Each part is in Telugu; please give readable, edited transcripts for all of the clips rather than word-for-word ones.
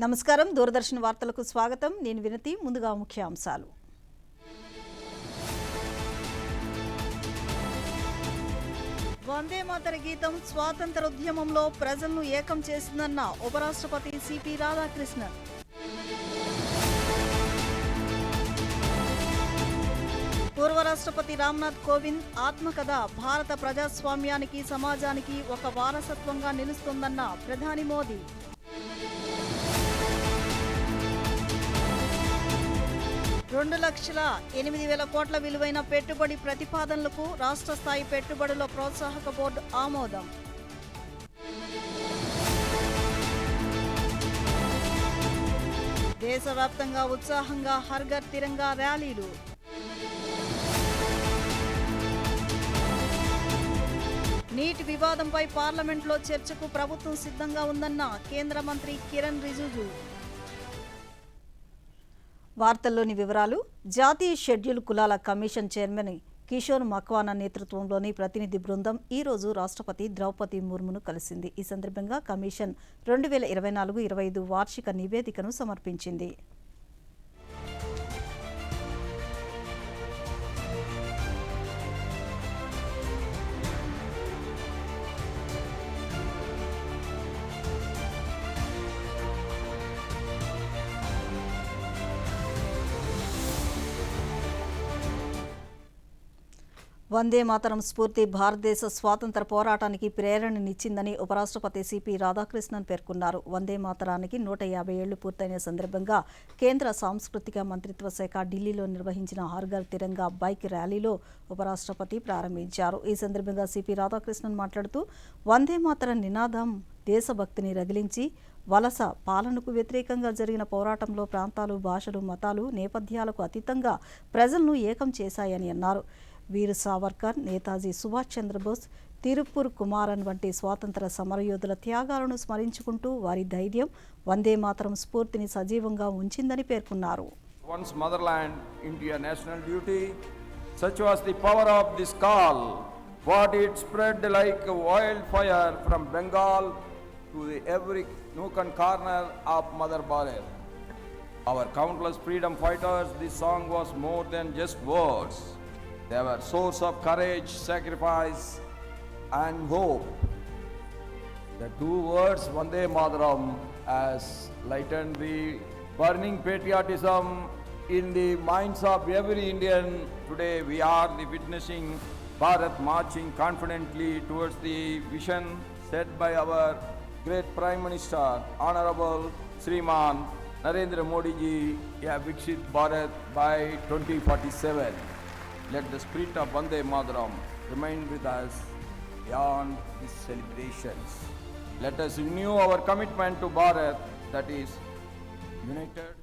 నమస్కారం దూరదర్శన్ వార్తలకు స్వాగతం నేను వినతి ముందుగా ముఖ్యాంశాలు వందే మాతర గీతం స్వాతంత్రోద్యమంలో ప్రజలను ఏకం చేసిందన్న ఉపరాష్ట్రపతి సిపి రాధాకృష్ణన్ పూర్వ రాష్ట్రపతి రామ్నాథ్ కోవింద్ ఆత్మకథ భారత ప్రజాస్వామ్యానికి సమాజానికి ఒక వారసత్వంగా నిలుస్తుందన్న ప్రధాని మోదీ 2,08,000 కోట్ల విలువైన పెట్టుబడి ప్రతిపాదనలకు రాష్ట్ర స్థాయి పెట్టుబడుల ప్రోత్సాహక బోర్డు ఆమోదం. దేశవ్యాప్తంగా ఉత్సాహంగా హర్ ఘర్ తిరంగా ర్యాలీలు. నీట్ వివాదంపై పార్లమెంట్లో చర్చకు ప్రభుత్వం సిద్ధంగా ఉందన్న కేంద్ర మంత్రి కిరణ్ రిజిజు. వార్తల్లోని వివరాలు. జాతీయ షెడ్యూల్ కులాల కమిషన్ చైర్మన్ కిషోర్ మక్వానా నేతృత్వంలోని ప్రతినిధి బృందం ఈ రోజు రాష్ట్రపతి ద్రౌపది ముర్మును కలిసింది. ఈ సందర్భంగా కమిషన్ 2024-25 వార్షిక నివేదికను సమర్పించింది. వందే మాతరం స్ఫూర్తి భారతదేశ స్వాతంత్ర పోరాటానికి ప్రేరణనిచ్చిందని ఉపరాష్ట్రపతి సిపి రాధాకృష్ణన్ పేర్కొన్నారు. వందే మాతరానికి 150 ఏళ్లు పూర్తయిన సందర్భంగా కేంద్ర సాంస్కృతిక మంత్రిత్వ శాఖ ఢిల్లీలో నిర్వహించిన హర్ ఘర్ తిరంగా బైక్ ర్యాలీలో ఉపరాష్ట్రపతి ప్రారంభించారు. ఈ సందర్భంగా సిపి రాధాకృష్ణన్ మాట్లాడుతూ వందే మాతరం నినాదం దేశభక్తిని రగిలించి వలస పాలనకు వ్యతిరేకంగా జరిగిన పోరాటంలో ప్రాంతాలు, భాషలు, మతాలు, నేపథ్యాలకు అతీతంగా ప్రజలను ఏకం చేశాయని అన్నారు. వీర్ సావర్కర్, నేతాజీ సుభాష్ చంద్రబోస్, తిరుప్పూర్ కుమారన్ వంటి స్వాతంత్ర సమరయోధుల త్యాగాలను స్మరించుకుంటూ వారి ధైర్యం వందే మాతరం స్ఫూర్తిని సజీవంగా ఉంచిందని పేర్కొన్నారు. Once motherland, India national duty, such was the power of this call, what it spread like a wildfire from Bengal to the every nook and corner of Mother Bharat. Our countless freedom fighters, this song was more than just words. They were source of courage, sacrifice and hope. The two words Vande Mataram has lightened the burning patriotism in the minds of every Indian. Today we are witnessing Bharat marching confidently towards the vision set by our great Prime Minister, Honorable Shriman Narendra Modi ji, Viksit Bharat by 2047. Let the spirit of Vande Mataram remain with us beyond these celebrations. Let us renew our commitment to Bharat that is united.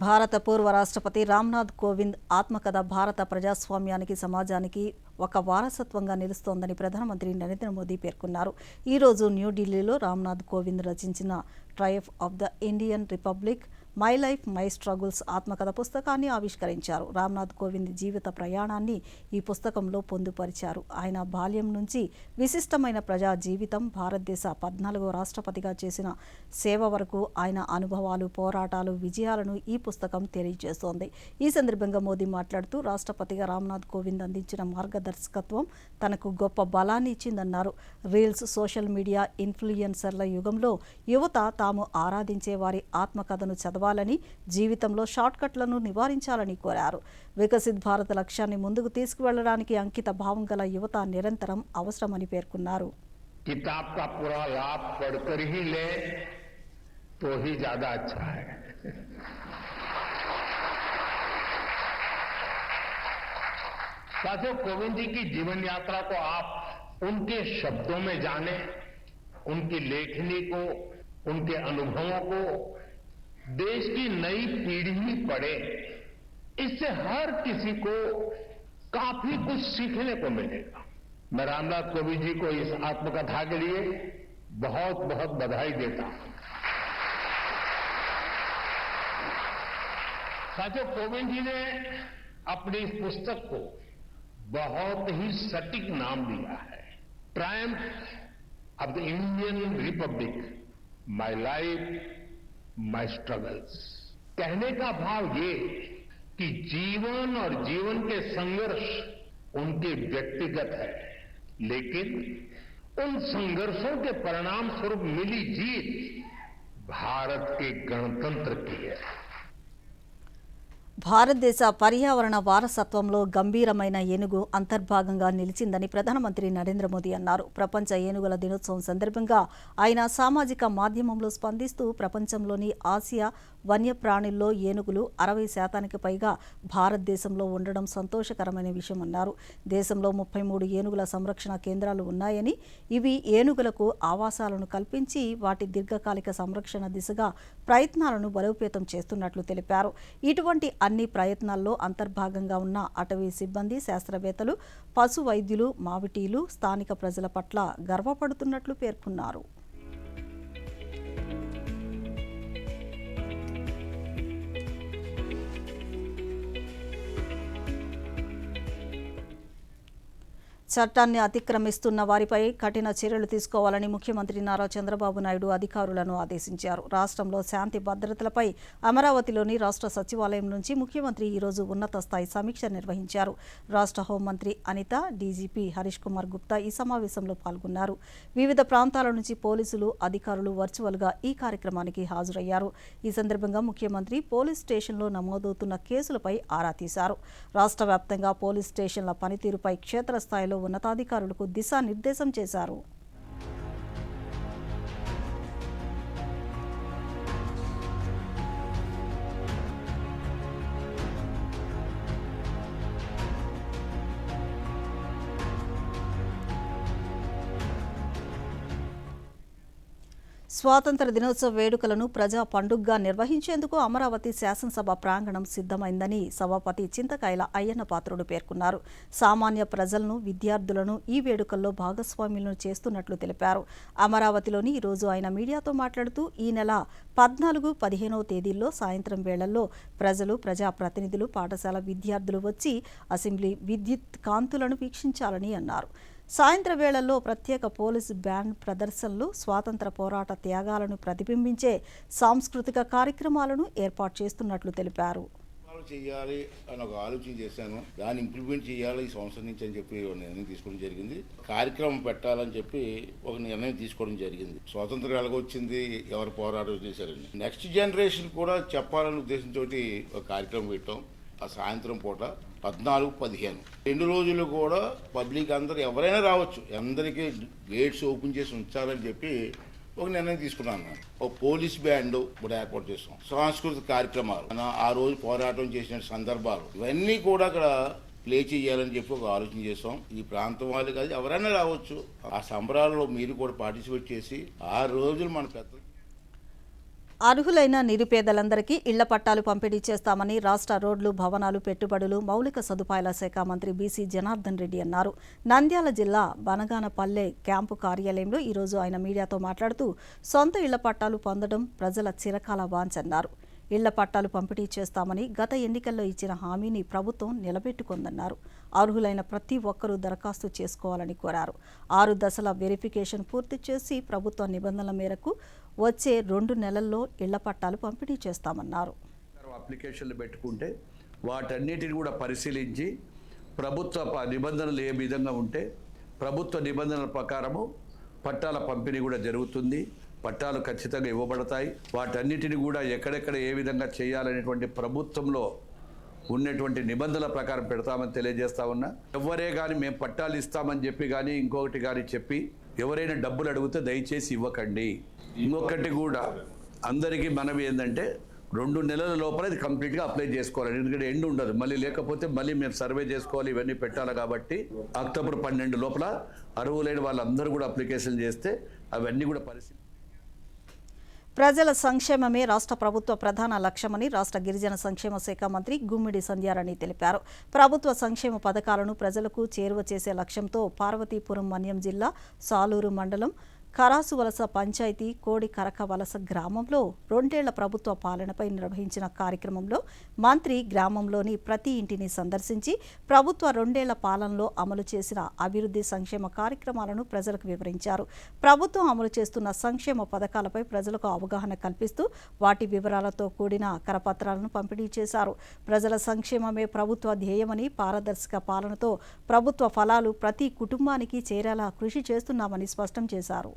భారత పూర్వ రాష్ట్రపతి రామ్నాథ్ కోవింద్ ఆత్మకథ భారత ప్రజాస్వామ్యానికి సమాజానికి ఒక వారసత్వంగా నిలుస్తోందని ప్రధానమంత్రి నరేంద్ర మోదీ పేర్కొన్నారు. ఈరోజు న్యూఢిల్లీలో రామ్నాథ్ కోవింద్ రచించిన triumph of the Indian republic my life my struggles ఆత్మకథ పుస్తకాన్ని ఆవిష్కరించారు. రామ్నాథ్ కోవింద్ జీవిత ప్రయాణాన్ని ఈ పుస్తకంలో పొందుపరిచారు. ఆయన బాల్యం నుంచి విశిష్టమైన ప్రజా జీవితం, భారతదేశ 14వ రాష్ట్రపతిగా చేసిన సేవ వరకు ఆయన అనుభవాలు, పోరాటాలు, విజయాలను ఈ పుస్తకం తెలియజేస్తోంది. ఈ సందర్భంగా మోదీ మాట్లాడుతూ రాష్ట్రపతిగా రామ్నాథ్ కోవింద్ అందించిన మార్గదర్శకత్వం తనకు గొప్ప బలాన్ని ఇచ్చిందన్నారు. రీల్స్, సోషల్ మీడియా ఇన్ఫ్లుయెన్సర్ల యుగంలో యువత తాము ఆరాధించే వారి ఆత్మకథను చదవాలని, జీవితంలో షార్ట్కట్లను నివారించాలని కోరారు. వికసిత్ భారత లక్ష్యాన్ని ముందుకు తీసుకువెళ్లడానికి అంకిత భావం గల యువత నిరంతరం అవసరమని పేర్కొన్నారు. కితాబ్ కా పూరా లాభ్ పढ़कर ही ले तो ही ज्यादा अच्छा है. साथियों, कोविंद जी की जीवन यात्रा को आप उनके शब्दों में जाने, उनकी लेखनी को, उनके अनुभवों को देश की नई पीढ़ी पढ़े. इससे हर किसी को काफी कुछ सीखने को मिलेगा. मैं रामनाथ कोविंद जी को इस आत्मकथा के लिए बहुत बहुत बधाई देता हूं. साथियों, कोविंद जी ने अपनी इस पुस्तक को बहुत ही सटीक नाम दिया है, Triumph of the Indian Republic, my life, my struggles. कहने का भाव ये कि जीवन और जीवन के संघर्ष उनके व्यक्तिगत है, लेकिन उन संघर्षों के परिणाम स्वरूप मिली जीत भारत के गणतंत्र की है। భారతదేశ పర్యావరణ వారసత్వంలో గంభీరమైన ఏనుగు అంతర్భాగంగా నిలిచిందని ప్రధానమంత్రి నరేంద్ర మోదీ అన్నారు. ప్రపంచ ఏనుగుల దినోత్సవం సందర్భంగా ఆయన సామాజిక మాధ్యమంలో స్పందిస్తూ ప్రపంచంలోని ఆసియా వన్యప్రాణుల్లో ఏనుగులు 60% పైగా భారతదేశంలో ఉండడం సంతోషకరమైన విషయమన్నారు. దేశంలో 33 ఏనుగుల సంరక్షణ కేంద్రాలు ఉన్నాయని, ఇవి ఏనుగులకు ఆవాసాలను కల్పించి వాటి దీర్ఘకాలిక సంరక్షణ దిశగా ప్రయత్నాలను బలోపేతం చేస్తున్నట్లు తెలిపారు. ఇటువంటి అన్ని ప్రయత్నాల్లో అంతర్భాగంగా ఉన్న అటవీ సిబ్బంది, శాస్త్రవేత్తలు, పశు వైద్యులు, మావిటీలు, స్థానిక ప్రజల పట్ల గర్వపడుతున్నట్లు పేర్కొన్నారు. చట్టాన్ని అతిక్రమిస్తున్న వారిపై కఠిన చర్యలు తీసుకోవాలని ముఖ్యమంత్రి నారా చంద్రబాబు నాయుడు అధికారులను ఆదేశించారు. రాష్ట్రంలో శాంతి భద్రతలపై అమరావతిలోని రాష్ట్ర సచివాలయం నుంచి ముఖ్యమంత్రి ఈరోజు ఉన్నత స్థాయి సమీక్ష నిర్వహించారు. రాష్ట్ర హోంమంత్రి అనిత, డీజీపీ హరీష్ కుమార్ గుప్తా ఈ సమావేశంలో పాల్గొన్నారు. వివిధ ప్రాంతాల నుంచి పోలీసులు, అధికారులు వర్చువల్గా ఈ కార్యక్రమానికి హాజరయ్యారు. ఈ సందర్భంగా ముఖ్యమంత్రి పోలీస్ స్టేషన్లో నమోదవుతున్న కేసులపై ఆరా తీశారు. రాష్ట్ర వ్యాప్తంగా పోలీస్ స్టేషన్ల పనితీరుపై క్షేత్రస్థాయిలో ఉన్నతాధికారులకు దిశానిర్దేశం చేశారు. స్వాతంత్ర దినోత్సవ వేడుకలను ప్రజా పండుగగా నిర్వహించేందుకు అమరావతి శాసనసభ ప్రాంగణం సిద్ధమైందని సభాపతి చింతకాయల అయ్యన్న పాత్రుడు పేర్కొన్నారు. సామాన్య ప్రజలను, విద్యార్థులను ఈ వేడుకల్లో భాగస్వాములను చేస్తున్నట్లు తెలిపారు. అమరావతిలోని ఈరోజు ఆయన మీడియాతో మాట్లాడుతూ ఈ నెల 14, 15వ తేదీల్లో సాయంత్రం వేళల్లో ప్రజలు, ప్రజాప్రతినిధులు, పాఠశాల విద్యార్థులు వచ్చి అసెంబ్లీ విద్యుత్ కాంతులను వీక్షించాలని అన్నారు. సాయంత్ర వేళల్లో ప్రత్యేక పోలీసు బ్యాండ్ ప్రదర్శనలు, స్వాతంత్ర పోరాట త్యాగాలను ప్రతిబింబించే సాంస్కృతిక కార్యక్రమాలను ఏర్పాటు చేస్తున్నట్లు తెలిపారు. చేయాలి అని ఒక ఆలోచన చేశాను. దాన్ని ఇంప్లిమెంట్ చేయాలి ఈ సంవత్సరం నుంచి అని చెప్పి నిర్ణయం తీసుకోవడం జరిగింది. కార్యక్రమం పెట్టాలని చెప్పి ఒక నిర్ణయం తీసుకోవడం జరిగింది. స్వాతంత్రం ఎలాగొచ్చింది, ఎవరు పోరాటం చేశారని నెక్స్ట్ జనరేషన్ కూడా చెప్పాలనే ఉద్దేశంతో ఒక కార్యక్రమం పెట్టాం. ఆ సాయంత్రం పూట 14, 15 2 రోజులు కూడా పబ్లిక్ అందరూ ఎవరైనా రావచ్చు, అందరికీ గేట్స్ ఓపెన్ చేసి ఉంచాలని చెప్పి ఒక నిర్ణయం తీసుకున్నాను. ఒక పోలీస్ బ్యాండ్ కూడా ఏర్పాటు చేస్తాం. సాంస్కృతిక కార్యక్రమాలు, ఆ రోజు పోరాటం చేసిన సందర్భాలు ఇవన్నీ కూడా అక్కడ ప్లే చేయాలని చెప్పి ఒక ఆలోచన చేస్తాం. ఈ ప్రాంతం వాళ్ళు కాదు, ఎవరైనా రావచ్చు. ఆ సంబరాల్లో మీరు కూడా పార్టిసిపేట్ చేసి 6 రోజులు మన పెద్ద అర్హులైన నిరుపేదలందరికీ ఇళ్ల పట్టాలు పంపిణీ చేస్తామని రాష్ట్ర రోడ్లు, భవనాలు, పెట్టుబడులు, మౌలిక సదుపాయాల శాఖ మంత్రి బీసీ జనార్దన్ రెడ్డి అన్నారు. నంద్యాల జిల్లా బనగానపల్లె క్యాంపు కార్యాలయంలో ఈరోజు ఆయన మీడియాతో మాట్లాడుతూ సొంత ఇళ్ల పట్టాలు పొందడం ప్రజల చిరకాల వాంఛన్నారు. ఇళ్ల పట్టాలు పంపిణీ చేస్తామని గత ఎన్నికల్లో ఇచ్చిన హామీని ప్రభుత్వం నిలబెట్టుకుందన్నారు. అర్హులైన ప్రతి ఒక్కరూ దరఖాస్తు చేసుకోవాలని కోరారు. 6 దశల వెరిఫికేషన్ పూర్తి చేసి ప్రభుత్వ నిబంధనల మేరకు వచ్చే 2 నెలల్లో ఇళ్ల పట్టాలు పంపిణీ చేస్తామన్నారు. అప్లికేషన్లు పెట్టుకుంటే వాటన్నిటిని కూడా పరిశీలించి ప్రభుత్వ నిబంధనలు ఏ విధంగా ఉంటే ప్రభుత్వ నిబంధనల ప్రకారము పట్టాల పంపిణీ కూడా జరుగుతుంది. పట్టాలు ఖచ్చితంగా ఇవ్వబడతాయి. వాటన్నిటిని కూడా ఎక్కడెక్కడ ఏ విధంగా చేయాలనేటువంటి ప్రభుత్వంలో ఉన్నటువంటి నిబంధనల ప్రకారం పెడతామని తెలియజేస్తా ఉన్నా. ఎవరే కానీ మేము పట్టాలు ఇస్తామని చెప్పి కానీ ఇంకొకటి కానీ చెప్పి ఎవరైనా డబ్బులు అడిగితే దయచేసి ఇవ్వకండి. ఇంకొకటి కూడా అందరికీ మనవి ఏంటంటే 2 నెలల లోపల ఇది కంప్లీట్గా అప్లై చేసుకోవాలి. ఎందుకంటే ఎండ్ ఉండదు, మళ్ళీ లేకపోతే మళ్ళీ మేము సర్వే చేసుకోవాలి, ఇవన్నీ పెట్టాలి. కాబట్టి అక్టోబర్ 12 లోపల అర్హులైన వాళ్ళందరూ కూడా అప్లికేషన్ చేస్తే అవన్నీ కూడా ప్రజల సంక్షేమమే రాష్ట్ర ప్రభుత్వ ప్రధాన లక్ష్యమని రాష్ట్ర గిరిజన సంక్షేమ శాఖ మంత్రి గుమ్మిడి సంధ్యారాణి తెలిపారు. ప్రభుత్వ సంక్షేమ పథకాలను ప్రజలకు చేరువ చేసే లక్ష్యంతో పార్వతీపురం మన్యం జిల్లా సాలూరు మండలం కరాసువలస పంచాయతీ కోడి కరకవలస గ్రామంలో 2 ఏళ్ల ప్రభుత్వ పాలనపై నిర్వహించిన కార్యక్రమంలో మంత్రి గ్రామంలోని ప్రతి ఇంటిని సందర్శించి ప్రభుత్వ 2 ఏళ్ల పాలనలో అమలు చేసిన అభివృద్ధి సంక్షేమ కార్యక్రమాలను ప్రజలకు వివరించారు. ప్రభుత్వం అమలు చేస్తున్న సంక్షేమ పథకాలపై ప్రజలకు అవగాహన కల్పిస్తూ వాటి వివరాలతో కూడిన కరపత్రాలను పంపిణీ చేశారు. ప్రజల సంక్షేమమే ప్రభుత్వ ధ్యేయమని, పారదర్శక పాలనతో ప్రభుత్వ ఫలాలు ప్రతి కుటుంబానికి చేరేలా కృషి చేస్తున్నామని స్పష్టం చేశారు.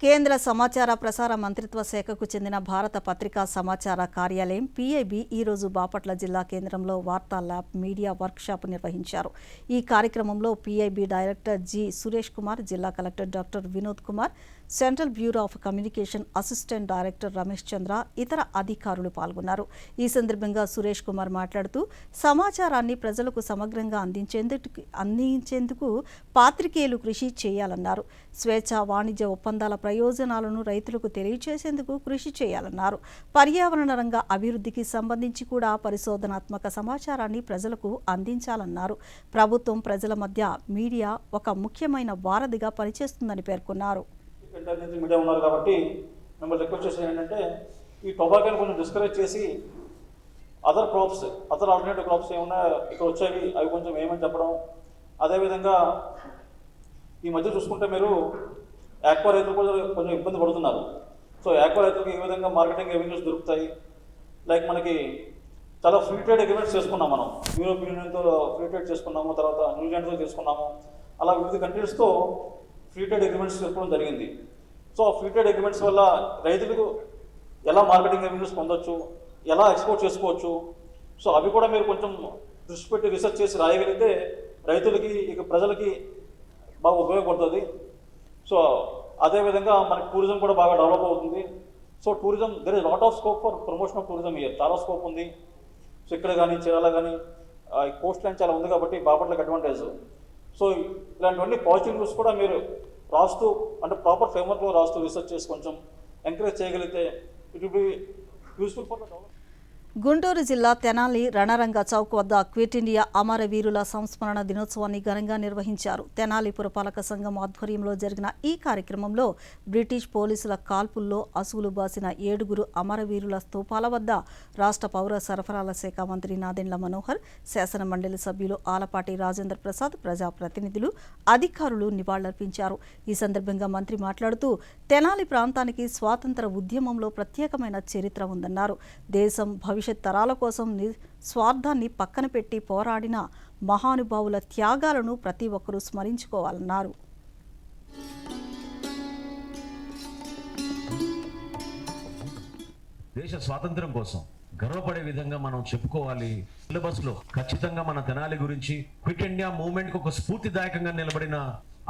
కేంద్ర సమాచార ప్రసార మంత్రిత్వ శాఖకు చెందిన భారత పత్రికా సమాచార కార్యాలయం పీఐబీ ఈరోజు బాపట్ల జిల్లా కేంద్రంలో వార్తా ల్యాబ్ మీడియా వర్క్షాప్ నిర్వహించారు. ఈ కార్యక్రమంలో PIB director G Suresh Kumar, జిల్లా collector doctor Vinod Kumar, central bureau of communication assistant director Ramesh Chandra, ఇతర అధికారులు పాల్గొన్నారు. ఈ సందర్భంగా సురేష్ కుమార్ మాట్లాడుతూ సమాచారాన్ని ప్రజలకు సమగ్రంగా అందించేందుకు పాత్రికేయులు కృషి చేయాలన్నారు. స్వేచ్ఛ వాణిజ్య ఒప్పందాల ప్రయోజనాలను రైతులకు తెలియచేసేందుకు కృషి చేయాలన్నారు. పర్యావరణ రంగ అభివృద్ధికి సంబంధించి కూడా పరిశోధనాత్మక సమాచారాన్ని ప్రజలకు అందించాలన్నారు. ప్రభుత్వం ప్రజల మధ్య మీడియా ఒక ముఖ్యమైన వారధిగా పనిచేస్తుందని పేర్కొన్నారు. ఇంటర్నెట్ మీడియా ఉన్నారు కాబట్టి మిమ్మల్ని రిక్వెస్ట్ చేసేది ఏంటంటే ఈ టొబాకోని కొంచెం డిస్కరేజ్ చేసి అదర్ ఆల్టర్నేటివ్ క్రాప్స్ ఏమన్నా ఇక్కడ వచ్చేవి అవి కొంచెం ఏమని చెప్పడం. అదేవిధంగా ఈ మధ్య చూసుకుంటే మీరు యాక్వా రైతులు కూడా కొంచెం ఇబ్బంది పడుతున్నారు. సో యాక్వా రైతులకు ఏ విధంగా మార్కెటింగ్ రెవెన్యూస్ దొరుకుతాయి, లైక్ మనకి చాలా ఫ్రీ ట్రేడ్ అగ్రిమెంట్స్ చేసుకున్నాం. మనం యూరోపియన్ యూనియన్తో ఫ్రీ ట్రేడ్ చేసుకున్నాము, తర్వాత న్యూజిలాండ్తో చేసుకున్నాము. అలా వివిధ కంట్రీస్తో ఫ్రీ ట్రేడ్ అగ్రిమెంట్స్ చేసుకోవడం జరిగింది. సో ఫ్రీ ట్రేడ్ అగ్రిమెంట్స్ వల్ల రైతులకు ఎలా మార్కెటింగ్ రెవెన్యూస్ పొందొచ్చు, ఎలా ఎక్స్పోర్ట్ చేసుకోవచ్చు, సో అవి కూడా మీరు కొంచెం దృష్టి పెట్టి రీసెర్చ్ చేసి రాయగలిగితే రైతులకి ఇక ప్రజలకి బాగా ఉపయోగపడుతుంది. సో అదేవిధంగా మనకి టూరిజం కూడా బాగా డెవలప్ అవుతుంది. So tourism there is lot of scope for promotion of tourism year, చాలా స్కోప్ ఉంది. సో ఇక్కడ కానీ చీరాల కానీ కోస్ట్ లైన్ చాలా ఉంది కాబట్టి బాపట్లకి అడ్వాంటేజ్. సో ఇలాంటివన్నీ పాజిటివ్ న్యూస్ కూడా మీరు రాస్తూ అంటే ప్రాపర్ ఫ్రేమ్వర్క్లో రాస్తూ రీసెర్చ్ చేసి కొంచెం ఎంకరేజ్ చేయగలిగితే it will be useful for the development. Guntur జిల్లా తెనాలి రణరంగ చౌక్ వద్ద క్విట్ ఇండియా అమరవీరుల సంస్మరణ దినోత్సవాన్ని ఘనంగా నిర్వహించారు. తెనాలి పురపాలక సంఘం ఆధ్వర్యంలో జరిగిన ఈ కార్యక్రమంలో బ్రిటిష్ పోలీసుల కాల్పుల్లో అసువులు బాసిన 7 అమరవీరుల స్తూపాల వద్ద రాష్ట్ర పౌర సరఫరాల శాఖ మంత్రి నాదెండ్ల మనోహర్, శాసన మండలి సభ్యులు ఆలపాటి రాజేంద్ర ప్రసాద్, ప్రజాప్రతినిధులు, అధికారులు నివాళులర్పించారు. ఈ సందర్భంగా మంత్రి మాట్లాడుతూ తెనాలి ప్రాంతానికి స్వాతంత్ర ఉద్యమంలో ప్రత్యేకమైన చరిత్ర ఉందన్నారు. దేశం భవిష్యత్ తరాల కోసం స్వార్థాన్ని పక్కన పెట్టి పోరాడిన మహానుభావుల త్యాగాలను ప్రతి ఒక్కరూ స్మరించుకోవాలన్నారు. దేశ స్వాతంత్రం కోసం గర్వపడే విధంగా మనం చెప్పుకోవాలి. సిలబస్ లో ఖచ్చితంగా మన తెనాలి గురించి క్విట్ ఇండియా మూవ్మెంట్ కు ఒక స్ఫూర్తిదాయకంగా నిలబడిన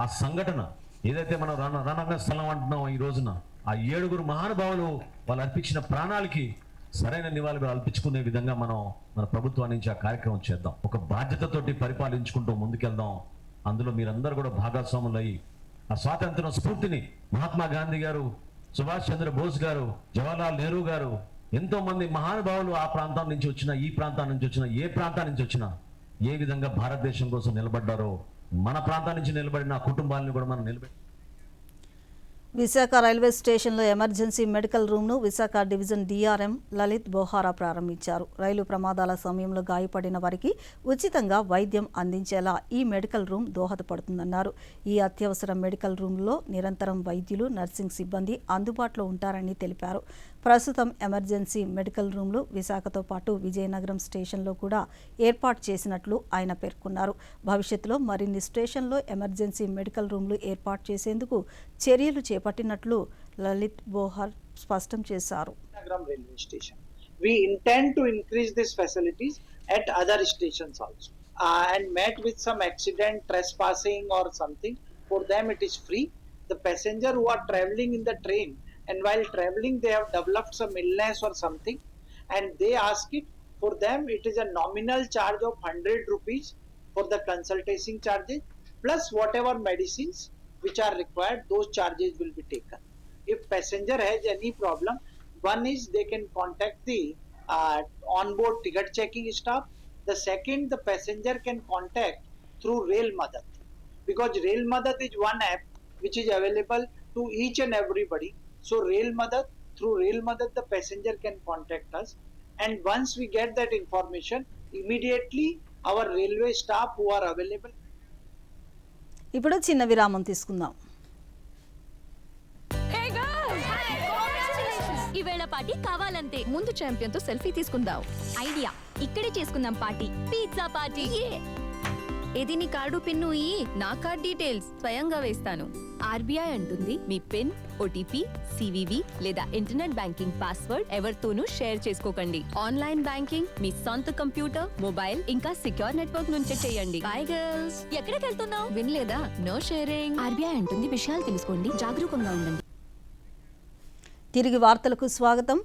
ఆ సంఘటన ఏదైతే మనం రణరంగ స్థలం అంటున్నాం, ఈ రోజున ఆ 7 మహానుభావులు వాళ్ళు అర్పించిన ప్రాణాలకి సరైన నివాళులు అల్పించుకునే విధంగా మనం మన ప్రభుత్వం నుంచి ఆ కార్యక్రమం చేద్దాం. ఒక బాధ్యతతోటి పరిపాలించుకుంటూ ముందుకెళ్దాం. అందులో మీరందరూ కూడా భాగస్వాములయ్యి ఆ స్వాతంత్రం స్ఫూర్తిని మహాత్మా గాంధీ గారు, సుభాష్ చంద్ర బోస్ గారు, జవహర్లాల్ నెహ్రూ గారు, ఎంతో మంది మహానుభావులు ఆ ప్రాంతం నుంచి వచ్చిన, ఈ ప్రాంతం నుంచి వచ్చిన, ఏ ప్రాంతం నుంచి వచ్చినా ఏ విధంగా భారతదేశం కోసం నిలబడ్డారో మన ప్రాంతం నుంచి నిలబడిన కుటుంబాలను కూడా మనం నిలబెట్టి. విశాఖ రైల్వే స్టేషన్లో ఎమర్జెన్సీ మెడికల్ రూమ్ను విశాఖ డివిజన్ డీఆర్ఎం లలిత్ బోహారా ప్రారంభించారు. రైలు ప్రమాదాల సమయంలో గాయపడిన వారికి ఉచితంగా వైద్యం అందించేలా ఈ మెడికల్ రూమ్ దోహదపడుతుందన్నారు. ఈ అత్యవసర మెడికల్ రూమ్లో నిరంతరం వైద్యులు, నర్సింగ్ సిబ్బంది అందుబాటులో ఉంటారని తెలిపారు. ప్రస్తుతం ఎమర్జెన్సీ మెడికల్ రూమ్లు విశాఖతో పాటు విజయనగరం స్టేషన్లో కూడా ఏర్పాటు చేసినట్లు ఆయన పేర్కొన్నారు. భవిష్యత్తులో మరిన్ని స్టేషన్లో ఎమర్జెన్సీ మెడికల్ రూమ్లు ఏర్పాటు చేసేందుకు చర్యలు చేపట్టినట్లు లలిత్ బోహార్ స్పష్టం చేశారు. We intend to increase these facilities at other stations also. And met with some accident, trespassing or something, for them it is free. The passenger who are traveling in the train and while traveling they have developed some illness or something and they ask it, for them it is a nominal charge of 100 rupees for the consultation charges plus whatever medicines which are required, those charges will be taken. if passenger has any problem, one is they can contact the onboard ticket checking staff. The second, the passenger can contact through Rail Madad, because Rail Madad is one app which is available to each and everybody. So Rail Madad, through Rail Madad, the passenger can contact us, and once we get that information, immediately our railway staff who are available. ఇప్పుడు చిన్న విరామం తీసుకుందాం. ఈవేళ పార్టీ కావాలంతే. ముందు ఛాంపియన్ తో సెల్ఫీ తీసుకుందాం. ఐడియా, ఇక్కడే చేసుకుందాం పార్టీ. Pizza party. ఏది నీ కార్డు పిన్ను ఇయ్యి, నా కార్డ్ డీటెయిల్స్ స్వయంగా వేస్తాను. ఆర్బీఐ అంటుంది మీ పిన్, ఓటీపీ, సివివి లేదా ఇంటర్నెట్ బ్యాంకింగ్ పాస్వర్డ్ ఎవరితోనూ షేర్ చేసుకోకండి. ఆన్లైన్ బ్యాంకింగ్ మీ సొంత కంప్యూటర్, మొబైల్ ఇంకా సిక్యూర్ నెట్వర్క్ నుంచే చేయండి. By girls. ఎక్కడికి వెళ్తున్నావు? వినలేదా? No sharing. ఆర్బీఐ అంటుంది విషయాలు తెలుసుకోండి, జాగరూకంగా ఉండండి. తిరిగి వార్తలకు స్వాగతం.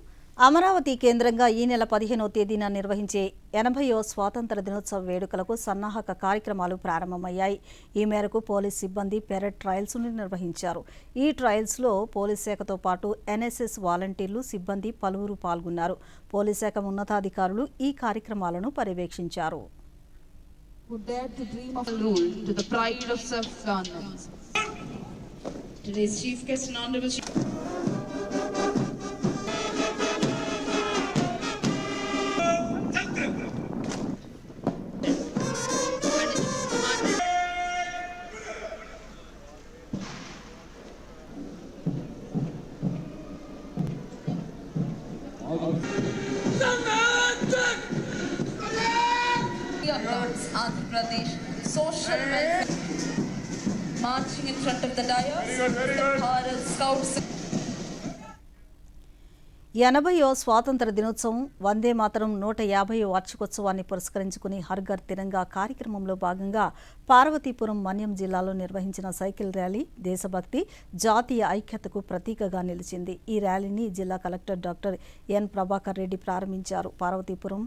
అమరావతి కేంద్రంగా ఈ నెల 15వ తేదీన నిర్వహించే 80వ స్వాతంత్ర దినోత్సవ వేడుకలకు సన్నాహక కార్యక్రమాలు ప్రారంభమయ్యాయి. ఈ మేరకు పోలీస్ సిబ్బంది పెరేడ్ ట్రయల్స్ నిర్వహించారు. ఈ ట్రయల్స్లో పోలీస్ శాఖతో పాటు ఎన్ఎస్ఎస్ వాలంటీర్లు, సిబ్బంది పలువురు పాల్గొన్నారు. పోలీస్ శాఖ ఉన్నతాధికారులు ఈ కార్యక్రమాలను పర్యవేక్షించారు. Andhra Pradesh social welfare marching in front of the dais. The Bharat Scouts. 80వ స్వాతంత్ర దినోత్సవం, వందే మాతరం 150వ వార్షికోత్సవాన్ని పురస్కరించుకుని హర్ ఘర్ తిరంగా కార్యక్రమంలో భాగంగా పార్వతీపురం మన్యం జిల్లాలో నిర్వహించిన సైకిల్ ర్యాలీ దేశభక్తి, జాతీయ ఐక్యతకు ప్రతీకగా నిలిచింది. ఈ ర్యాలీని జిల్లా collector doctor N Prabhakar Reddy ప్రారంభించారు. పార్వతీపురం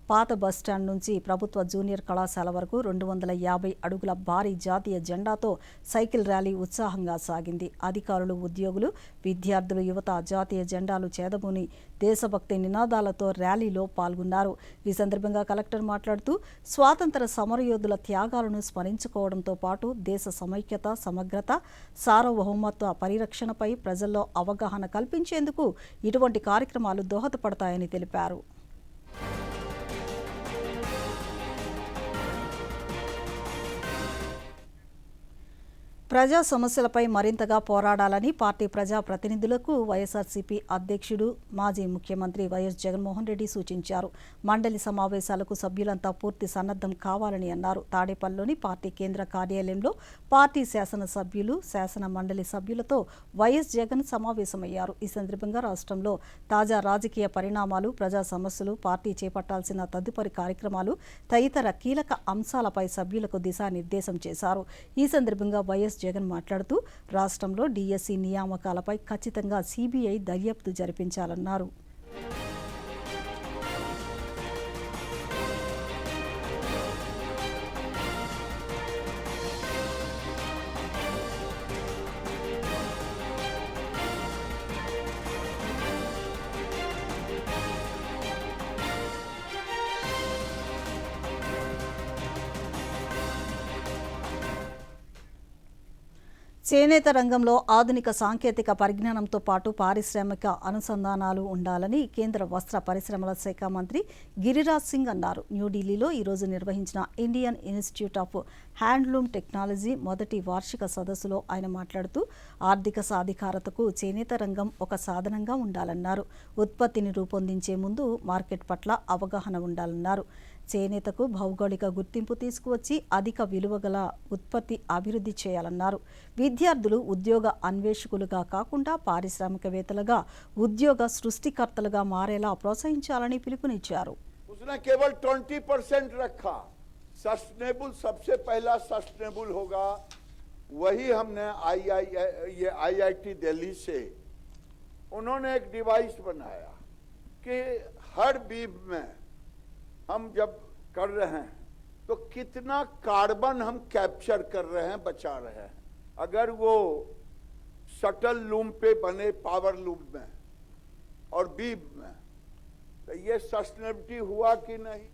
పాత బస్టాండ్ నుంచి ప్రభుత్వ జూనియర్ కళాశాల వరకు 250 అడుగుల భారీ జాతీయ జెండాతో సైకిల్ ర్యాలీ ఉత్సాహంగా సాగింది. అధికారులు, ఉద్యోగులు, విద్యార్థులు, యువత జాతీయ జెండాలు చేదబూని దేశభక్తి నినాదాలతో ర్యాలీలో పాల్గొన్నారు. ఈ సందర్భంగా కలెక్టర్ మాట్లాడుతూ స్వాతంత్ర సమరయోధుల త్యాగాలను స్మరించుకోవడంతో పాటు దేశ సమైక్యత, సమగ్రత, సార్వభౌమత్వ పరిరక్షణపై ప్రజల్లో అవగాహన కల్పించేందుకు ఇటువంటి కార్యక్రమాలు దోహదపడతాయని తెలిపారు. ప్రజా సమస్యలపై మరింతగా పోరాడాలని పార్టీ ప్రజా ప్రతినిధులకు వైఎస్ఆర్సీపీ అధ్యక్షుడు, మాజీ ముఖ్యమంత్రి వైఎస్ జగన్మోహన్ రెడ్డి సూచించారు. మండలి సమావేశాలకు సభ్యులంతా పూర్తి సన్నద్ధం కావాలని అన్నారు. తాడేపల్లిలోని పార్టీ కేంద్ర కార్యాలయంలో పార్టీ శాసనసభ్యులు, శాసన మండలి సభ్యులతో వైఎస్ జగన్ సమావేశమయ్యారు. ఈ సందర్భంగా రాష్ట్రంలో తాజా రాజకీయ పరిణామాలు, ప్రజా సమస్యలు, పార్టీ చేపట్టాల్సిన తదుపరి కార్యక్రమాలు తదితర కీలక అంశాలపై సభ్యులకు దిశానిర్దేశం చేశారు. ఈ సందర్భంగా వైఎస్ జగన్ మాట్లాడుతూ రాష్ట్రంలో డిఎస్సి నియామకాలపై ఖచ్చితంగా సిబిఐ దర్యాప్తు జరిపించాలన్నారు. చేనేత రంగంలో ఆధునిక సాంకేతిక పరిజ్ఞానంతో పాటు పారిశ్రామిక అనుసంధానాలు ఉండాలని కేంద్ర వస్త్ర పరిశ్రమల శాఖ మంత్రి గిరిరాజ్ సింగ్ అన్నారు. న్యూఢిల్లీలో ఈరోజు నిర్వహించిన Indian institute of handloom technology మొదటి వార్షిక సదస్సులో ఆయన మాట్లాడుతూ ఆర్థిక సాధికారతకు చేనేత రంగం ఒక సాధనంగా ఉండాలన్నారు. ఉత్పత్తిని రూపొందించే ముందు మార్కెట్ పట్ల అవగాహన ఉండాలన్నారు. చేనేతకు భౌగోళిక గుర్తింపు తీసుకువచ్చి అధిక విలువగల ఉత్పత్తి అభివృద్ధి చేయాలన్నారు. విద్యార్థులు ఉద్యోగ అన్వేషకులుగా కాకుండా పారిశ్రామికవేత్తలుగా, ఉద్యోగ సృష్టికర్తలుగా మారేలా ప్రోత్సహించాలని పిలుపునిచ్చారు. उसने केवल 20% रखा. सस्टेनेबल सबसे पहला सस्टेनेबल होगा, वही हमने IIT दिल्ली से उन्होंने एक डिवाइस बनाया कि हर बीम में हम जब कर रहे हैं तो कितना कार्बन हम कैप्चर कर रहे हैं, बचा रहे हैं. अगर वो शटल लूम पे बने पावर लूम में और बीम में, तो ये सस्टेनेबिलिटी हुआ कि नहीं?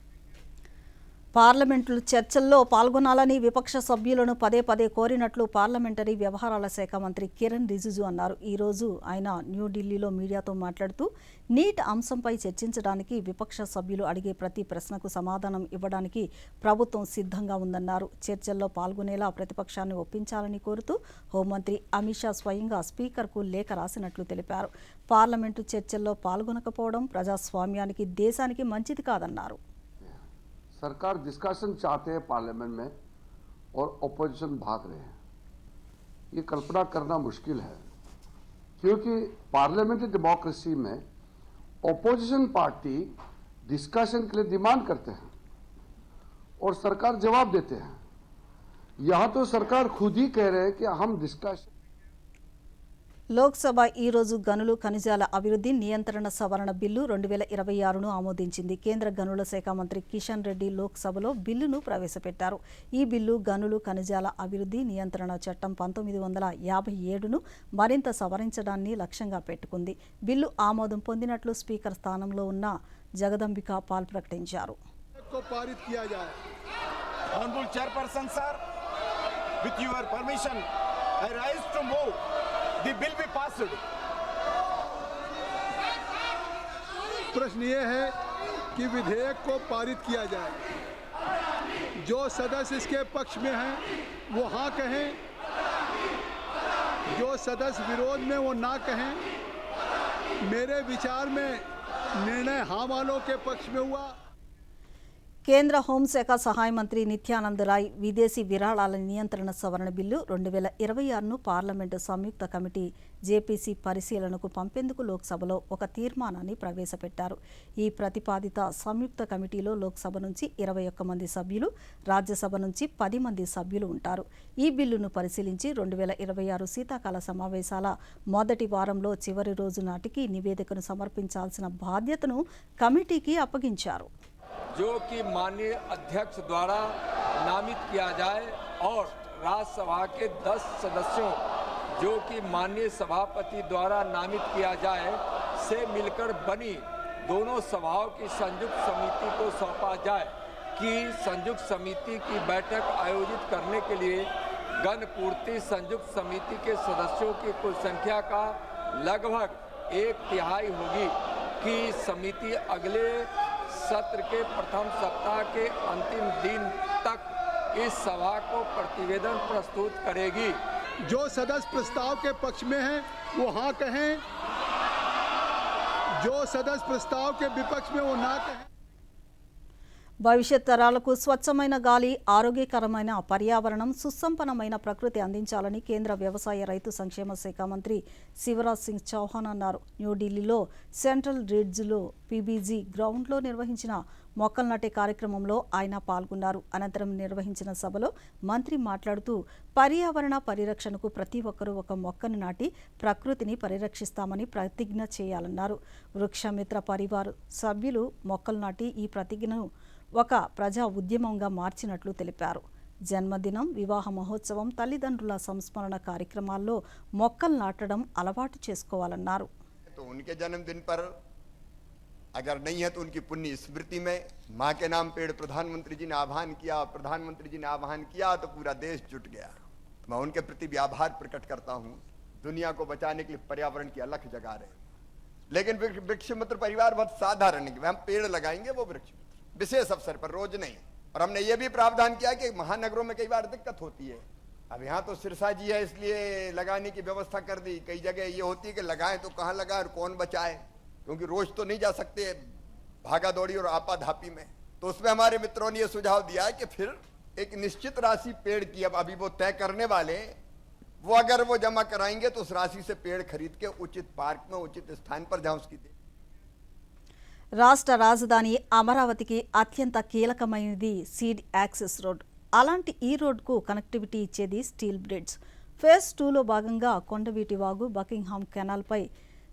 పార్లమెంటు చర్చల్లో పాల్గొనాలని విపక్ష సభ్యులను పదే పదే కోరినట్లు పార్లమెంటరీ వ్యవహారాల శాఖ మంత్రి కిరణ్ రిజిజు అన్నారు. ఈరోజు ఆయన న్యూఢిల్లీలో మీడియాతో మాట్లాడుతూ నీట్ అంశంపై చర్చించడానికి విపక్ష సభ్యులు అడిగే ప్రతి ప్రశ్నకు సమాధానం ఇవ్వడానికి ప్రభుత్వం సిద్ధంగా ఉందన్నారు. చర్చల్లో పాల్గొనేలా ప్రతిపక్షాన్ని ఒప్పించాలని కోరుతూ హోంమంత్రి అమిత్ షా స్వయంగా స్పీకర్కు లేఖ రాసినట్లు తెలిపారు. పార్లమెంటు చర్చల్లో పాల్గొనకపోవడం ప్రజాస్వామ్యానికి దేశానికి మంచిది కాదన్నారు. सरकार डिस्कशन चाहते हैं पार्लियामेंट में और ओपोजिशन भाग रहे हैं, ये कल्पना करना मुश्किल है, क्योंकि पार्लियामेंट्री डेमोक्रेसी में ओपोजिशन पार्टी डिस्कशन के लिए डिमांड करते हैं और सरकार जवाब देते हैं. यहां तो सरकार खुद ही कह रहे हैं कि हम डिस्कशन. లోక్సభ ఈరోజు గనులు ఖనిజాల అభివృద్ధి నియంత్రణ సవరణ బిల్లు 2026ను ఆమోదించింది. కేంద్ర గనుల శాఖ మంత్రి కిషన్ రెడ్డి లోక్సభలో బిల్లును ప్రవేశపెట్టారు. ఈ బిల్లు గనులు ఖనిజాల అభివృద్ధి నియంత్రణ చట్టం 1957ను మరింత సవరించడాన్ని లక్ష్యంగా పెట్టుకుంది. బిల్లు ఆమోదం పొందినట్లు స్పీకర్ స్థానంలో ఉన్న జగదంబికా పాల్ ప్రకటించారు. The bill be passed. प्रश्न ये है कि विधेयक को पारित किया जाए. जो सदस्य इसके पक्ष में हैं वो हाँ कहें, जो सदस्य विरोध में वो ना कहें. मेरे विचार में निर्णय हाँ वालों के पक्ष में हुआ. కేంద్ర హోంశాఖ సహాయ మంత్రి నిత్యానంద్ రాయ్ విదేశీ విరాళాల నియంత్రణ సవరణ బిల్లు 2026ను పార్లమెంటు సంయుక్త కమిటీ జేపీసీ పరిశీలనకు పంపేందుకు లోక్సభలో ఒక తీర్మానాన్ని ప్రవేశపెట్టారు. ఈ ప్రతిపాదిత సంయుక్త కమిటీలో లోక్సభ నుంచి 21 మంది సభ్యులు, రాజ్యసభ నుంచి 10 మంది సభ్యులు ఉంటారు. ఈ బిల్లును పరిశీలించి 2026 శీతాకాల సమావేశాల మొదటి వారంలో చివరి రోజు నాటికి నివేదికను సమర్పించాల్సిన బాధ్యతను కమిటీకి అప్పగించారు. जो कि माननीय अध्यक्ष द्वारा नामित किया जाए और राज्यसभा के 10 सदस्यों जो कि माननीय सभापति द्वारा नामित किया जाए से मिलकर बनी दोनों सभाओं की संयुक्त समिति को सौंपा जाए कि संयुक्त समिति की बैठक आयोजित करने के लिए गणपूर्ति संयुक्त समिति के सदस्यों की कुल संख्या का लगभग 1/3 होगी कि समिति अगले सत्र के प्रथम सप्ताह के अंतिम दिन तक इस सभा को प्रतिवेदन प्रस्तुत करेगी. जो सदस्य प्रस्ताव के पक्ष में हैं वो हाँ कहें, जो सदस्य प्रस्ताव के विपक्ष में वो ना कहें. భవిష్యత్ తరాలకు స్వచ్ఛమైన గాలి, ఆరోగ్యకరమైన పర్యావరణం, సుసంపన్నమైన ప్రకృతి అందించాలని కేంద్ర వ్యవసాయ రైతు సంక్షేమ శాఖ మంత్రి శివరాజ్ సింగ్ చౌహాన్ అన్నారు. న్యూఢిల్లీలో సెంట్రల్ రిడ్జ్లో పీబీజీ గ్రౌండ్లో నిర్వహించిన మొక్కలు నాటే కార్యక్రమంలో ఆయన పాల్గొన్నారు. అనంతరం నిర్వహించిన సభలో మంత్రి మాట్లాడుతూ పర్యావరణ పరిరక్షణకు ప్రతి ఒక్కరూ ఒక మొక్కను నాటి ప్రకృతిని పరిరక్షిస్తామని ప్రతిజ్ఞ చేయాలన్నారు. వృక్షమిత్ర పరివార్ సభ్యులు మొక్కలు నాటి ఈ ప్రతిజ్ఞను ఒక ప్రజా ఉద్యమంగా మార్చినట్లు తెలిపారు. జన్మదినం, వివాహ మహోత్సవం, తల్లిదండ్రుల సంస్మరణ కార్యక్రమాల్లో మొక్కలు నాటడం అలవాటు చేసుకోవాలన్నారు. उनके जन्मदिन पर अगर नहीं है तो उनकी पुण्य स्मृति में माँ के नाम पेड़ प्रधानमंत्री जी ने आह्वान किया, प्रधानमंत्री जी ने आह्वान किया तो पूरा देश जुट गया. मैं उनके प्रति भी आभार प्रकट करता हूँ. दुनिया को बचाने के लिए पर्यावरण की अलख जगा रहे हैं. लेकिन वृक्ष मित्र परिवार बहुत साधारण है. हम पेड़ लगाएंगे वो वृक्ष मित्र विशेष अवसर पर, रोज नहीं. और हमने ये भी प्रावधान किया कि महानगरों में कई बार दिक्कत होती है. अब यहाँ तो सिरसा जी है इसलिए लगाने की व्यवस्था कर दी. कई जगह ये होती है कि लगाएं तो कहाँ लगाएं और कौन बचाए, क्योंकि रोज तो नहीं जा सकते भागा दौड़ी और आपाधापी में. तो उसमें हमारे मित्रों ने ये सुझाव दिया है कि फिर एक निश्चित राशि पेड़ की, अब अभी वो तय करने वाले, वो अगर वो जमा कराएंगे तो उस राशि से पेड़ खरीद के उचित पार्क में उचित स्थान पर जहाँ उसकी दे. రాష్ట్ర రాజధాని అమరావతికి అత్యంత కీలకమైనది సీడ్ యాక్సెస్ రోడ్. అలాంటి ఈ రోడ్కు కనెక్టివిటీ ఇచ్చేది స్టీల్ బ్రిడ్జ్. ఫేజ్ 2లో భాగంగా Kondaveeti Vagu, Buckingham కెనాల్పై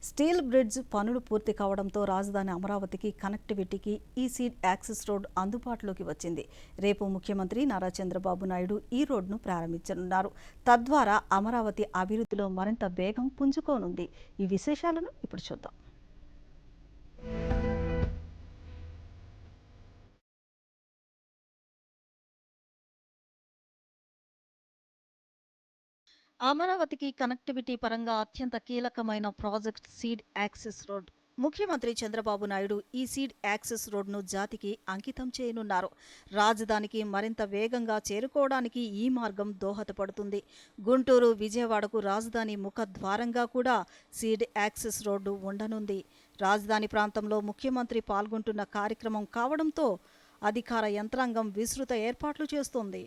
steel bridge పనులు పూర్తి కావడంతో రాజధాని అమరావతికి కనెక్టివిటీకి ఈ సీడ్ యాక్సెస్ రోడ్ అందుబాటులోకి వచ్చింది. రేపు ముఖ్యమంత్రి నారా చంద్రబాబు నాయుడు ఈ రోడ్ను ప్రారంభించనున్నారు. తద్వారా అమరావతి అభివృద్ధిలో మరింత వేగం పుంజుకోనుంది. ఈ విశేషాలను ఇప్పుడు చూద్దాం. అమరావతికి కనెక్టివిటీ పరంగా అత్యంత కీలకమైన ప్రాజెక్ట్ సీడ్ యాక్సెస్ రోడ్. ముఖ్యమంత్రి చంద్రబాబు నాయుడు ఈ సీడ్ యాక్సెస్ రోడ్ను జాతికి అంకితం చేయనున్నారు. రాజధానికి మరింత వేగంగా చేరుకోవడానికి ఈ మార్గం దోహదపడుతుంది. గుంటూరు, విజయవాడకు రాజధాని ముఖద్వారంగా కూడా సీడ్ యాక్సెస్ రోడ్డు ఉండనుంది. రాజధాని ప్రాంతంలో ముఖ్యమంత్రి పాల్గొంటున్న కార్యక్రమం కావడంతో అధికార యంత్రాంగం విస్తృత ఏర్పాట్లు చేస్తోంది.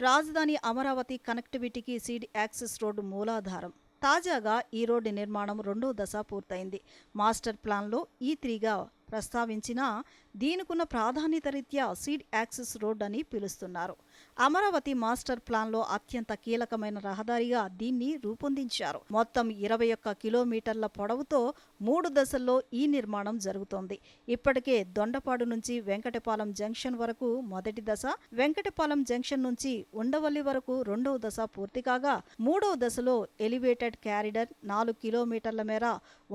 రాజధాని అమరావతి కనెక్టివిటీకి సీడ్ యాక్సెస్ రోడ్డు మూలాధారం. తాజాగా ఈ రోడ్డు నిర్మాణం 2వ దశ పూర్తయింది. మాస్టర్ ప్లాన్లో E3గా ప్రస్తావించినా దీనికున్న ప్రాధాన్యత రీత్యా సీడ్ యాక్సెస్ రోడ్ అని పిలుస్తున్నారు. అమరావతి మాస్టర్ ప్లాన్లో అత్యంత కీలకమైన రహదారిగా దీన్ని రూపొందించారు. మొత్తం 21 కిలోమీటర్ల పొడవుతో 3 దశల్లో ఈ నిర్మాణం జరుగుతోంది. ఇప్పటికే దొండపాడు నుంచి వెంకటపాలెం జంక్షన్ వరకు మొదటి దశ, వెంకటపాలెం జంక్షన్ నుంచి ఉండవల్లి వరకు 2వ దశ పూర్తి కాగా 3వ దశలో ఎలివేటెడ్ క్యారిడర్ 4 కిలోమీటర్ల మేర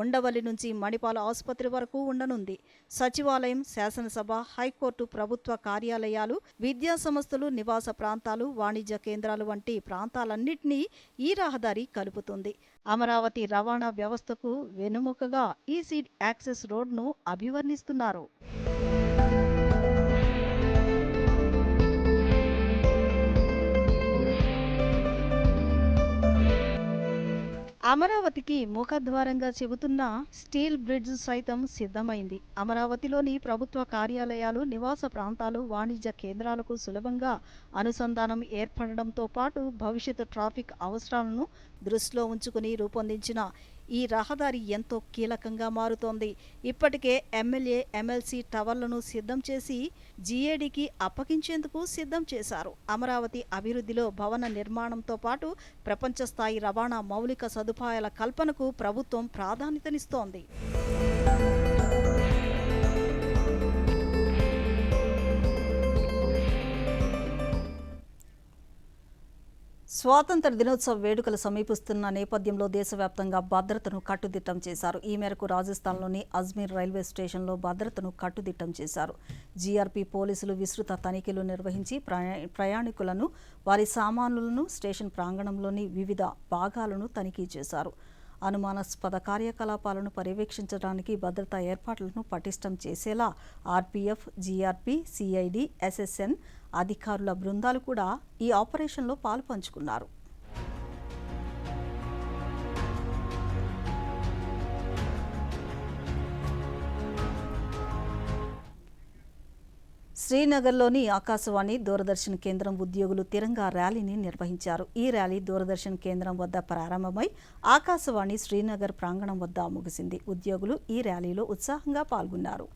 ఉండవల్లి నుంచి మణిపాల ఆసుపత్రి వరకు ఉండనుంది. సచివాలయం, శాసనసభ, హైకోర్టు, ప్రభుత్వ కార్యాలయాలు, విద్యా సంస్థలు, నివాస ప్రాంతాలు, వాణిజ్య కేంద్రాలు వంటి ప్రాంతాలన్నింటినీ ఈ రహదారి కలుపుతుంది. అమరావతి రవాణా వ్యవస్థకు వెనుముకగా ఈ సీడ్ యాక్సెస్ రోడ్ను అభివర్ణిస్తున్నారు. అమరావతికి ముఖద్వారంగా చెబుతున్న స్టీల్ బ్రిడ్జ్ సైతం సిద్ధమైంది. అమరావతిలోని ప్రభుత్వ కార్యాలయాలు, నివాస ప్రాంతాలు, వాణిజ్య కేంద్రాలకు సులభంగా అనుసంధానం ఏర్పడడంతో పాటు భవిష్యత్తు ట్రాఫిక్ అవసరాలను దృష్టిలో ఉంచుకుని రూపొందించిన ఈ రహదారి ఎంతో కీలకంగా మారుతోంది. ఇప్పటికే ఎమ్మెల్యే, ఎమ్మెల్సీ టవర్లను సిద్ధం చేసి జీఏడీకి అప్పగించేందుకు సిద్ధం చేశారు. అమరావతి అభివృద్ధిలో భవన నిర్మాణంతో పాటు ప్రపంచ స్థాయి రవాణా మౌలిక సదుపాయాల కల్పనకు ప్రభుత్వం ప్రాధాన్యతనిస్తోంది. స్వాతంత్ర దినోత్సవ వేడుకలు సమీపిస్తున్న నేపథ్యంలో దేశవ్యాప్తంగా భద్రతను కట్టుదిట్టం చేశారు. ఈ మేరకు రాజస్థాన్లోని అజ్మీర్ రైల్వే స్టేషన్లో భద్రతను కట్టుదిట్టం చేశారు. జీఆర్పీ పోలీసులు విస్తృత తనిఖీలు నిర్వహించి ప్రయాణికులను, వారి సామానులను, స్టేషన్ ప్రాంగణంలోని వివిధ భాగాలను తనిఖీ చేశారు. అనుమానాస్పద కార్యకలాపాలను పర్యవేక్షించడానికి భద్రతా ఏర్పాట్లను పటిష్టం చేసేలా ఆర్పీఎఫ్, జీఆర్పీ, సిఐడి, ఎస్ఎస్ఎన్ అధికారుల బృందాలు కూడా ఈ ఆపరేషన్లో పాలుపంచుకున్నారు. శ్రీనగర్లోని ఆకాశవాణి, దూరదర్శన్ కేంద్రం ఉద్యోగులు తిరంగా ర్యాలీని నిర్వహించారు. ఈ ర్యాలీ దూరదర్శన్ కేంద్రం వద్ద ప్రారంభమై ఆకాశవాణి శ్రీనగర్ ప్రాంగణం వద్ద ముగిసింది. ఉద్యోగులు ఈ ర్యాలీలో ఉత్సాహంగా పాల్గొన్నారు.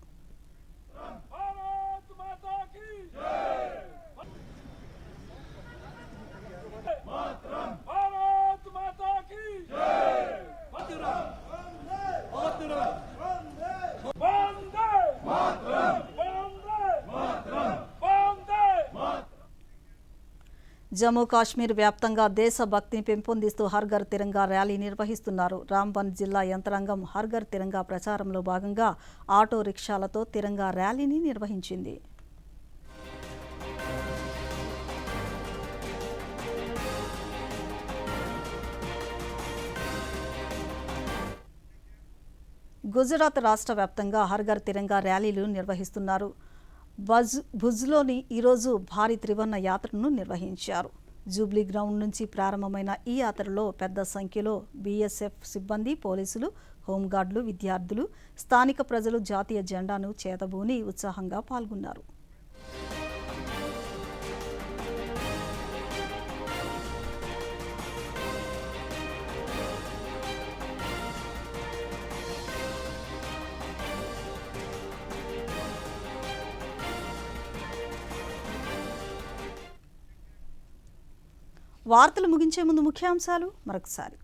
జమ్మూ కాశ్మీర్ వ్యాప్తంగా దేశభక్తిని పెంపొందిస్తూ హర్ఘర్ తిరంగా ర్యాలీ నిర్వహిస్తున్నారు. రాంబన్ జిల్లా యంత్రాంగం హర్ఘర్ తిరంగా ప్రచారంలో భాగంగా ఆటో రిక్షాలతో తిరంగా ర్యాలీని నిర్వహించింది. గుజరాత్ రాష్ట్ర వ్యాప్తంగా హర్ఘర్ తిరంగా ర్యాలీలు నిర్వహిస్తున్నారు. భుజ్లోని ఈరోజు భారీ త్రివర్ణ యాత్రను నిర్వహించారు. జూబ్లీ గ్రౌండ్ నుంచి ప్రారంభమైన ఈ యాత్రలో పెద్ద సంఖ్యలో బీఎస్ఎఫ్ సిబ్బంది, పోలీసులు, హోంగార్డులు, విద్యార్థులు, స్థానిక ప్రజలు జాతీయ జెండాను చేతబూని ఉత్సాహంగా పాల్గొన్నారు. వార్తలు ముగించే ముందు ముఖ్యాంశాలు మరొకసారి.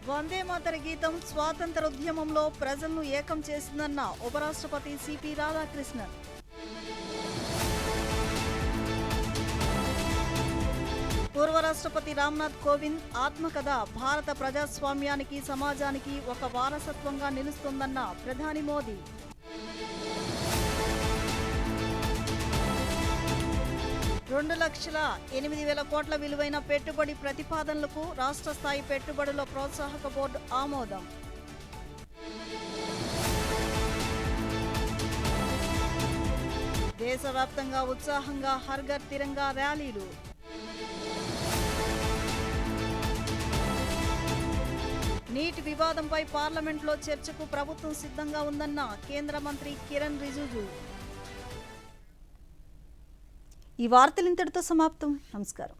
వందే మాతర గీతం స్వాతంత్రోద్యమంలో ప్రజలను ఏకం చేసిందన్న ఉపరాష్ట్రపతి సిపి రాధాకృష్ణన్. పూర్వ రాష్ట్రపతి రామ్నాథ్ కోవింద్ ఆత్మకథ భారత ప్రజాస్వామ్యానికి సమాజానికి ఒక వారసత్వంగా నిలుస్తుందన్న ప్రధాని మోదీ. $2,08,000 విలువైన పెట్టుబడి ప్రతిపాదనలకు రాష్ట్ర స్థాయి పెట్టుబడుల ప్రోత్సాహక బోర్డు ఆమోదం. దేశవ్యాప్తంగా ఉత్సాహంగా హర్ ఘర్ తిరంగా ర్యాలీలు. నీట్ వివాదంపై పార్లమెంట్లో చర్చకు ప్రభుత్వం సిద్ధంగా ఉందన్న కేంద్ర మంత్రి కిరణ్ రిజిజు. ఈ వార్తలు ఇంతటితో సమాప్తం. నమస్కారం.